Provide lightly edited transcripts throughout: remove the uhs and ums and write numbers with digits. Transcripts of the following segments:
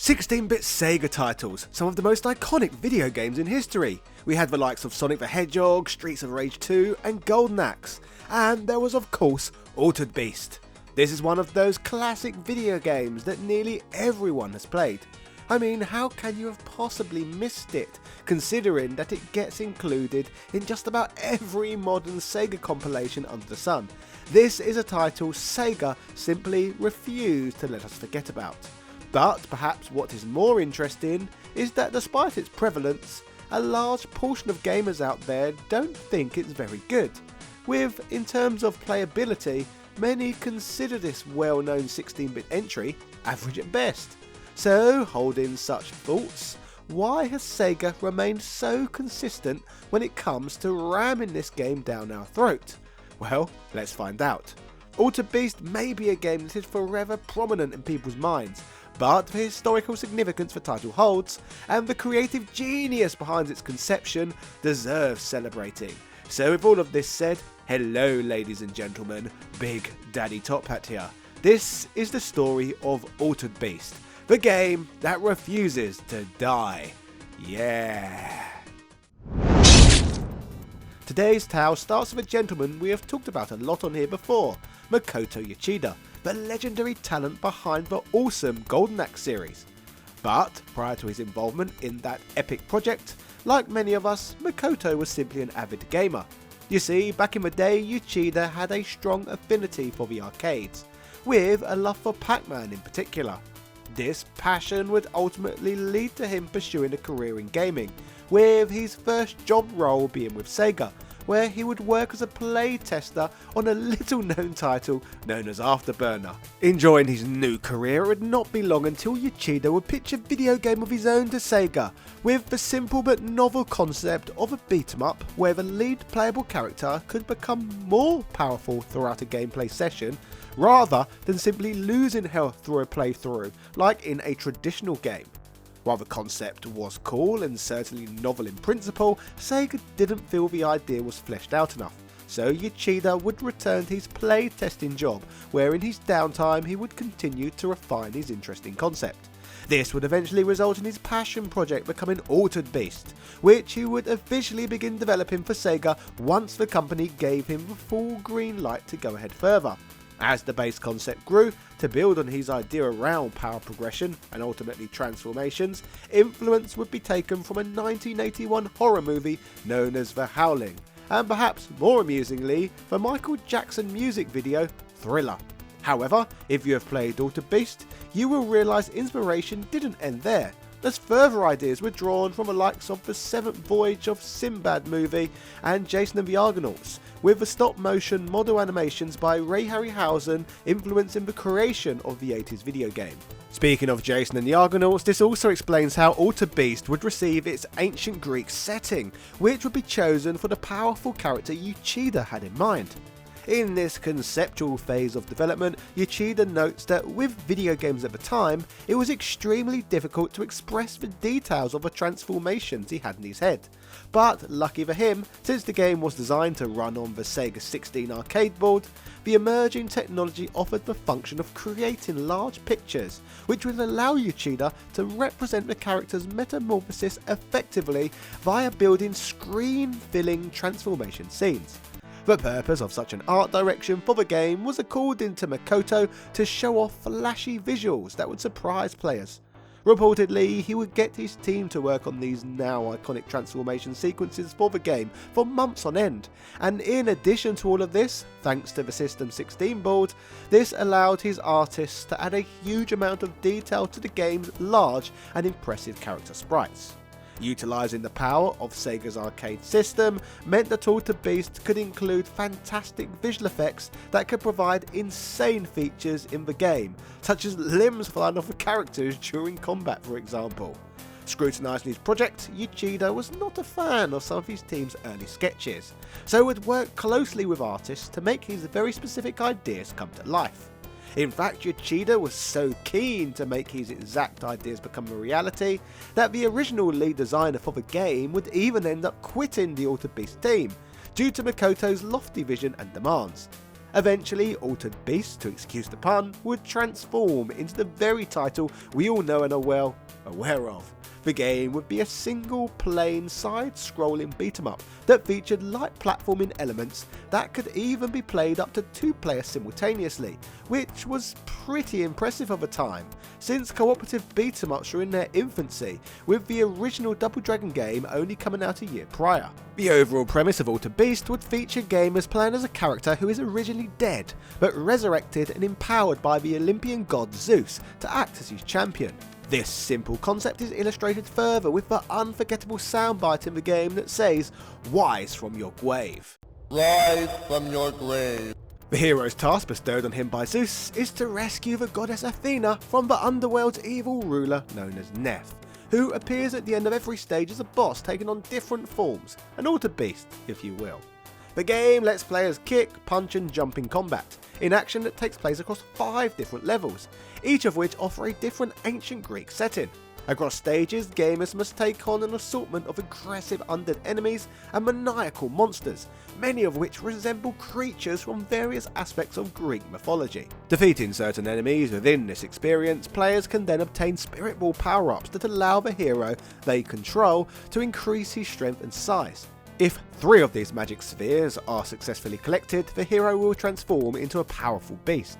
16-bit Sega titles, some of the most iconic video games in history. We had the likes of Sonic the Hedgehog, Streets of Rage 2 and Golden Axe, and there was of course Altered Beast. This is one of those classic video games that nearly everyone has played. I mean, how can you have possibly missed it, considering that it gets included in just about every modern Sega compilation under the sun. This is a title Sega simply refused to let us forget about. But perhaps what is more interesting is that despite its prevalence, a large portion of gamers out there don't think it's very good, with, in terms of playability, many consider this well-known 16-bit entry average at best. So, holding such thoughts, why has Sega remained so consistent when it comes to ramming this game down our throat? Well, let's find out. Altered Beast may be a game that is forever prominent in people's minds, but the historical significance the title holds, and the creative genius behind its conception, deserves celebrating. So with all of this said, hello ladies and gentlemen, Big Daddy Top Hat here. This is the story of Altered Beast, the game that refuses to die. Yeah. Today's tale starts with a gentleman we have talked about a lot on here before, Makoto Uchida, the legendary talent behind the awesome Golden Axe series. But prior to his involvement in that epic project, like many of us, Makoto was simply an avid gamer. You see, back in the day, Uchida had a strong affinity for the arcades, with a love for Pac-Man in particular. This passion would ultimately lead to him pursuing a career in gaming, with his first job role being with Sega, where he would work as a play tester on a little known title known as Afterburner. Enjoying his new career, it would not be long until Uchida would pitch a video game of his own to Sega, with the simple but novel concept of a beat-em-up where the lead playable character could become more powerful throughout a gameplay session, rather than simply losing health through a playthrough like in a traditional game. While the concept was cool and certainly novel in principle, Sega didn't feel the idea was fleshed out enough, so Uchida would return to his play-testing job, where in his downtime he would continue to refine his interesting concept. This would eventually result in his passion project becoming Altered Beast, which he would officially begin developing for Sega once the company gave him the full green light to go ahead further. As the base concept grew, to build on his idea around power progression and ultimately transformations, influence would be taken from a 1981 horror movie known as The Howling, and perhaps more amusingly, the Michael Jackson music video Thriller. However, if you have played Altered Beast, you will realise inspiration didn't end there, as further ideas were drawn from the likes of the Seventh Voyage of Sinbad movie and Jason and the Argonauts, with the stop-motion model animations by Ray Harryhausen influencing the creation of the 80s video game. Speaking of Jason and the Argonauts, this also explains how Altered Beast would receive its ancient Greek setting, which would be chosen for the powerful character Uchida had in mind. In this conceptual phase of development, Uchida notes that with video games at the time, it was extremely difficult to express the details of the transformations he had in his head. But lucky for him, since the game was designed to run on the Sega 16 arcade board, the emerging technology offered the function of creating large pictures, which would allow Uchida to represent the character's metamorphosis effectively via building screen-filling transformation scenes. The purpose of such an art direction for the game was, according to Makoto, to show off flashy visuals that would surprise players. Reportedly, he would get his team to work on these now iconic transformation sequences for the game for months on end, and in addition to all of this, thanks to the System 16 board, this allowed his artists to add a huge amount of detail to the game's large and impressive character sprites. Utilising the power of Sega's arcade system meant that Altered Beast could include fantastic visual effects that could provide insane features in the game, such as limbs flying off of characters during combat for example. Scrutinising his project, Uchida was not a fan of some of his team's early sketches, so would work closely with artists to make his very specific ideas come to life. In fact, Uchida was so keen to make his exact ideas become a reality that the original lead designer for the game would even end up quitting the Altered Beast team, due to Makoto's lofty vision and demands. Eventually, Altered Beast, to excuse the pun, would transform into the very title we all know and are well aware of. The game would be a single plain side-scrolling beat-em-up that featured light platforming elements that could even be played up to 2 players simultaneously, which was pretty impressive of a time, since cooperative beat-em-ups were in their infancy, with the original Double Dragon game only coming out a year prior. The overall premise of Altered Beast would feature gamers playing as a character who is originally dead, but resurrected and empowered by the Olympian god Zeus to act as his champion. This simple concept is illustrated further with the unforgettable soundbite in the game that says, "Rise from your grave." Rise from your grave. The hero's task bestowed on him by Zeus is to rescue the goddess Athena from the underworld's evil ruler known as Neph, who appears at the end of every stage as a boss taking on different forms, an altered beast, if you will. The game lets players kick, punch and jump in combat, in action that takes place across 5 different levels, each of which offer a different ancient Greek setting. Across stages, gamers must take on an assortment of aggressive undead enemies and maniacal monsters, many of which resemble creatures from various aspects of Greek mythology. Defeating certain enemies within this experience, players can then obtain spirit ball power-ups that allow the hero they control to increase his strength and size. If 3 of these magic spheres are successfully collected, the hero will transform into a powerful beast.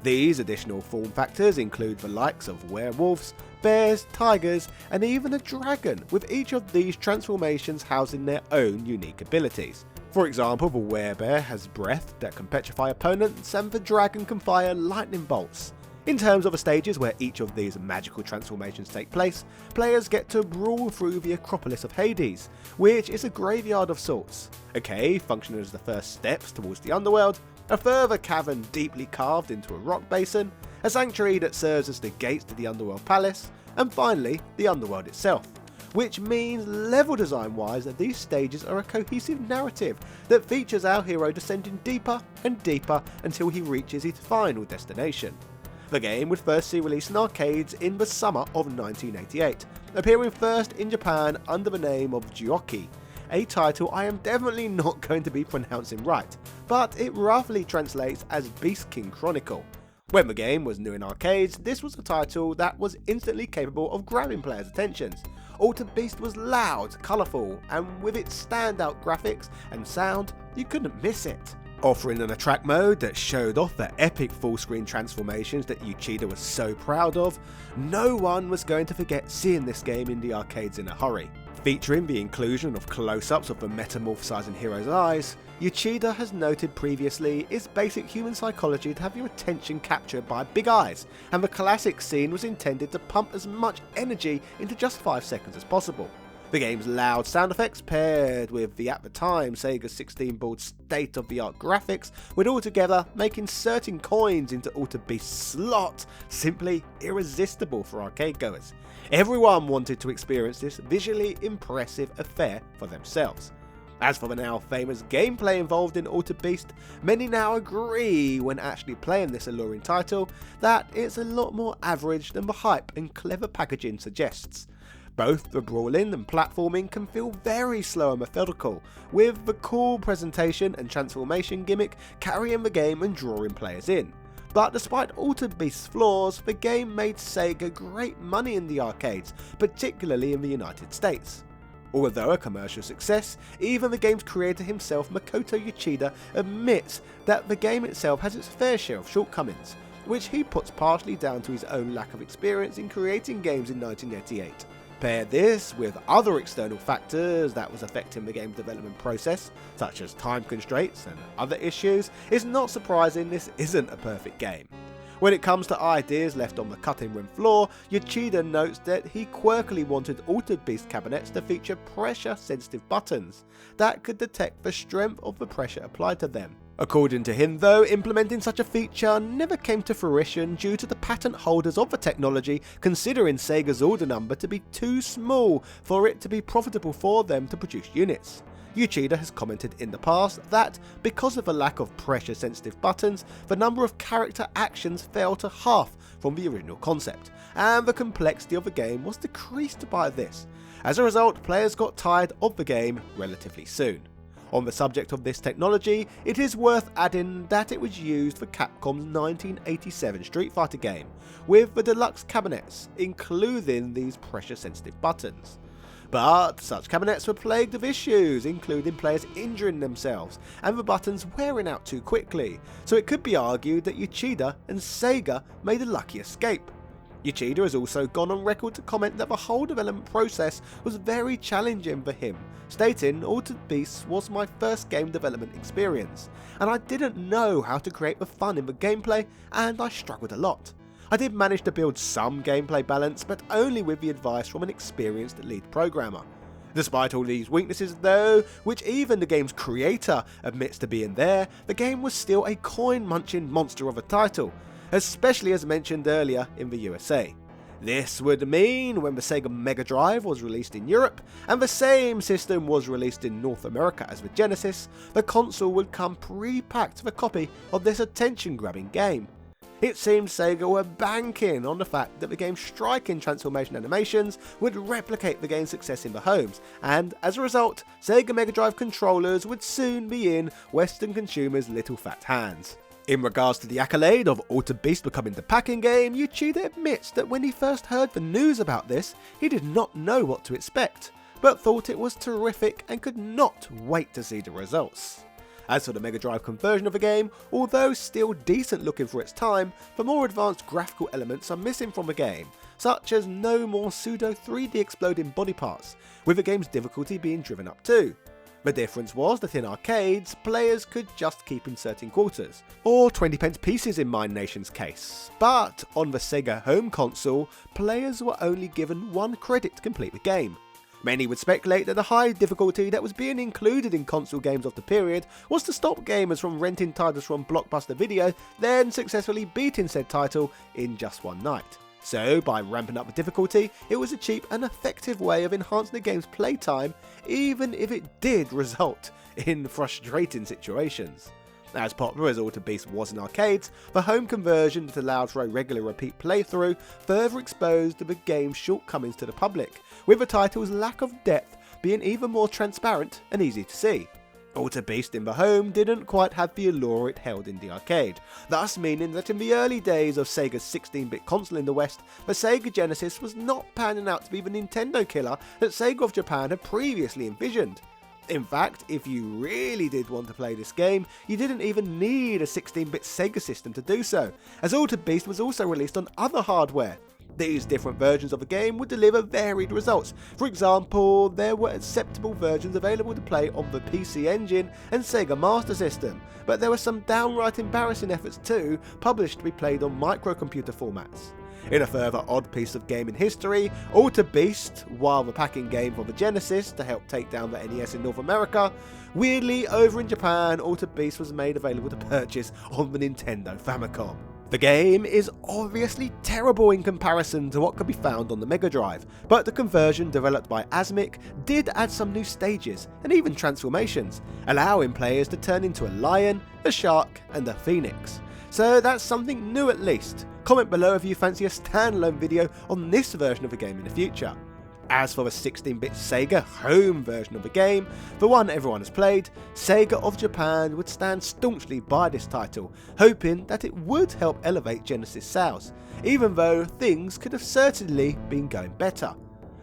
These additional form factors include the likes of werewolves, bears, tigers, and even a dragon, with each of these transformations housing their own unique abilities. For example, the werebear has breath that can petrify opponents, and the dragon can fire lightning bolts. In terms of the stages where each of these magical transformations take place, players get to brawl through the Acropolis of Hades, which is a graveyard of sorts, a cave functioning as the first steps towards the underworld, a further cavern deeply carved into a rock basin, a sanctuary that serves as the gates to the underworld palace, and finally the underworld itself. Which means level design wise that these stages are a cohesive narrative that features our hero descending deeper and deeper until he reaches his final destination. The game would first see release in arcades in the summer of 1988, appearing first in Japan under the name of Gyoki, a title I am definitely not going to be pronouncing right, but it roughly translates as Beast King Chronicle. When the game was new in arcades, this was a title that was instantly capable of grabbing players' attentions. Altered Beast was loud, colourful, and with its standout graphics and sound, you couldn't miss it. Offering an attract mode that showed off the epic full-screen transformations that Uchida was so proud of, no one was going to forget seeing this game in the arcades in a hurry. Featuring the inclusion of close-ups of the metamorphosizing hero's eyes, Uchida has noted previously it's basic human psychology to have your attention captured by big eyes, and the classic scene was intended to pump as much energy into just 5 seconds as possible. The game's loud sound effects paired with the at the time Sega 16-board state-of-the-art graphics would altogether make inserting coins into Altered Beast's slot simply irresistible for arcade goers. Everyone wanted to experience this visually impressive affair for themselves. As for the now famous gameplay involved in Altered Beast, many now agree when actually playing this alluring title that it's a lot more average than the hype and clever packaging suggests. Both the brawling and platforming can feel very slow and methodical, with the cool presentation and transformation gimmick carrying the game and drawing players in. But despite Altered Beast's flaws, the game made Sega great money in the arcades, particularly in the United States. Although a commercial success, even the game's creator himself, Makoto Uchida, admits that the game itself has its fair share of shortcomings, which he puts partially down to his own lack of experience in creating games in 1988. Pair this with other external factors that was affecting the game's development process, such as time constraints and other issues, it's not surprising this isn't a perfect game. When it comes to ideas left on the cutting room floor, Uchida notes that he quirkily wanted Altered Beast cabinets to feature pressure-sensitive buttons that could detect the strength of the pressure applied to them. According to him though, implementing such a feature never came to fruition due to the patent holders of the technology considering Sega's order number to be too small for it to be profitable for them to produce units. Uchida has commented in the past that, because of the lack of pressure-sensitive buttons, the number of character actions fell to half from the original concept, and the complexity of the game was decreased by this. As a result, players got tired of the game relatively soon. On the subject of this technology, it is worth adding that it was used for Capcom's 1987 Street Fighter game, with the deluxe cabinets, including these pressure-sensitive buttons. But such cabinets were plagued of issues, including players injuring themselves and the buttons wearing out too quickly, so it could be argued that Uchida and Sega made a lucky escape. Uchida has also gone on record to comment that the whole development process was very challenging for him, stating, "Altered Beast was my first game development experience, and I didn't know how to create the fun in the gameplay, and I struggled a lot. I did manage to build some gameplay balance, but only with the advice from an experienced lead programmer. Despite all these weaknesses though, which even the game's creator admits to being there, the game was still a coin-munching monster of a title, especially as mentioned earlier in the USA. This would mean when the Sega Megadrive was released in Europe, and the same system was released in North America as the Genesis, the console would come pre-packed with a copy of this attention-grabbing game. It seemed Sega were banking on the fact that the game's striking transformation animations would replicate the game's success in the homes, and as a result, Sega Megadrive controllers would soon be in Western consumers' little fat hands. In regards to the accolade of Altered Beast becoming the packing game, Uchida admits that when he first heard the news about this, he did not know what to expect, but thought it was terrific and could not wait to see the results. As for the Mega Drive conversion of the game, although still decent looking for its time, the more advanced graphical elements are missing from the game, such as no more pseudo 3D exploding body parts, with the game's difficulty being driven up too. The difference was that in arcades, players could just keep inserting quarters, or 20p pieces in Mine Nation's case, but on the Sega home console, players were only given 1 credit to complete the game. Many would speculate that the high difficulty that was being included in console games of the period was to stop gamers from renting titles from Blockbuster Video, then successfully beating said title in just one night. So, by ramping up the difficulty, it was a cheap and effective way of enhancing the game's playtime, even if it did result in frustrating situations. As popular as Altered Beast was in arcades, the home conversion that allowed for a regular repeat playthrough further exposed the game's shortcomings to the public, with the title's lack of depth being even more transparent and easy to see. Altered Beast in the home didn't quite have the allure it held in the arcade, thus meaning that in the early days of Sega's 16-bit console in the West, the Sega Genesis was not panning out to be the Nintendo killer that Sega of Japan had previously envisioned. In fact, if you really did want to play this game, you didn't even need a 16-bit Sega system to do so, as Altered Beast was also released on other hardware. These different versions of the game would deliver varied results. For example, there were acceptable versions available to play on the PC Engine and Sega Master System, but there were some downright embarrassing efforts too, published to be played on microcomputer formats. In a further odd piece of gaming history, Altered Beast, while the packing game for the Genesis to help take down the NES in North America, weirdly over in Japan, Altered Beast was made available to purchase on the Nintendo Famicom. The game is obviously terrible in comparison to what could be found on the Mega Drive, but the conversion developed by Asmic did add some new stages and even transformations, allowing players to turn into a lion, a shark and a phoenix. So that's something new at least. Comment below if you fancy a standalone video on this version of the game in the future. As for the 16-bit Sega home version of the game, the one everyone has played, Sega of Japan would stand staunchly by this title, hoping that it would help elevate Genesis sales, even though things could have certainly been going better.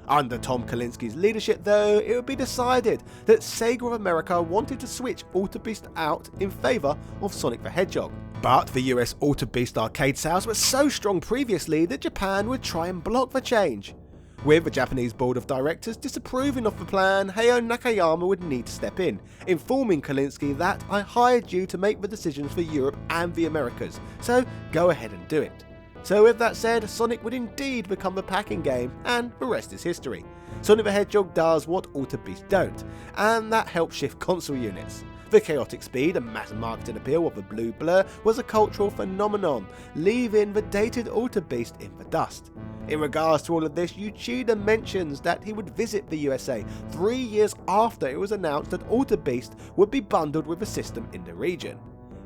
Under Tom Kalinski's leadership though, it would be decided that Sega of America wanted to switch Altered Beast out in favour of Sonic the Hedgehog. But the US Altered Beast arcade sales were so strong previously that Japan would try and block the change. With the Japanese board of directors disapproving of the plan, Hayao Nakayama would need to step in, informing Kalinski that "I hired you to make the decisions for Europe and the Americas, so go ahead and do it." So with that said, Sonic would indeed become the packing game, and the rest is history. Sonic the Hedgehog does what Altered Beast don't, and that helps shift console units. The chaotic speed and mass marketing appeal of the blue blur was a cultural phenomenon, leaving the dated Altered Beast in the dust. In regards to all of this, Uchida mentions that he would visit the USA 3 years after it was announced that Altered Beast would be bundled with the system in the region.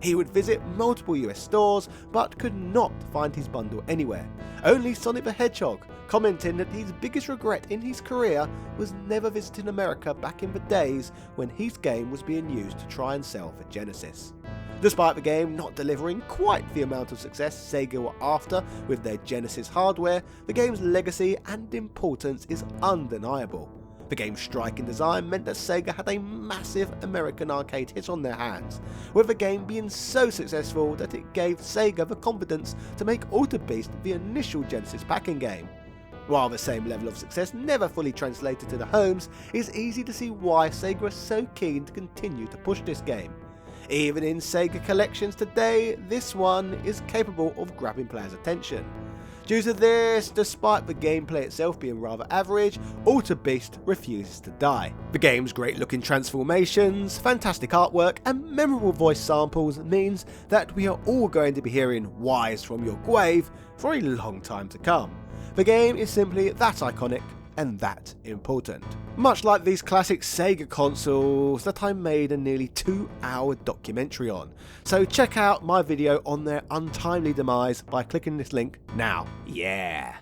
He would visit multiple US stores, but could not find his bundle anywhere. Only Sonic the Hedgehog commenting that his biggest regret in his career was never visiting America back in the days when his game was being used to try and sell for Genesis. Despite the game not delivering quite the amount of success Sega were after with their Genesis hardware, the game's legacy and importance is undeniable. The game's striking design meant that Sega had a massive American arcade hit on their hands, with the game being so successful that it gave Sega the confidence to make Alter Beast the initial Genesis packing game. While the same level of success never fully translated to the homes, it's easy to see why Sega is so keen to continue to push this game. Even in Sega collections today, this one is capable of grabbing players' attention. Due to this, despite the gameplay itself being rather average, Alter Beast refuses to die. The game's great looking transformations, fantastic artwork and memorable voice samples means that we are all going to be hearing "Wise from your grave" for a long time to come. The game is simply that iconic and that important. Much like these classic Sega consoles that I made a nearly 2-hour documentary on. So check out my video on their untimely demise by clicking this link now. Yeah!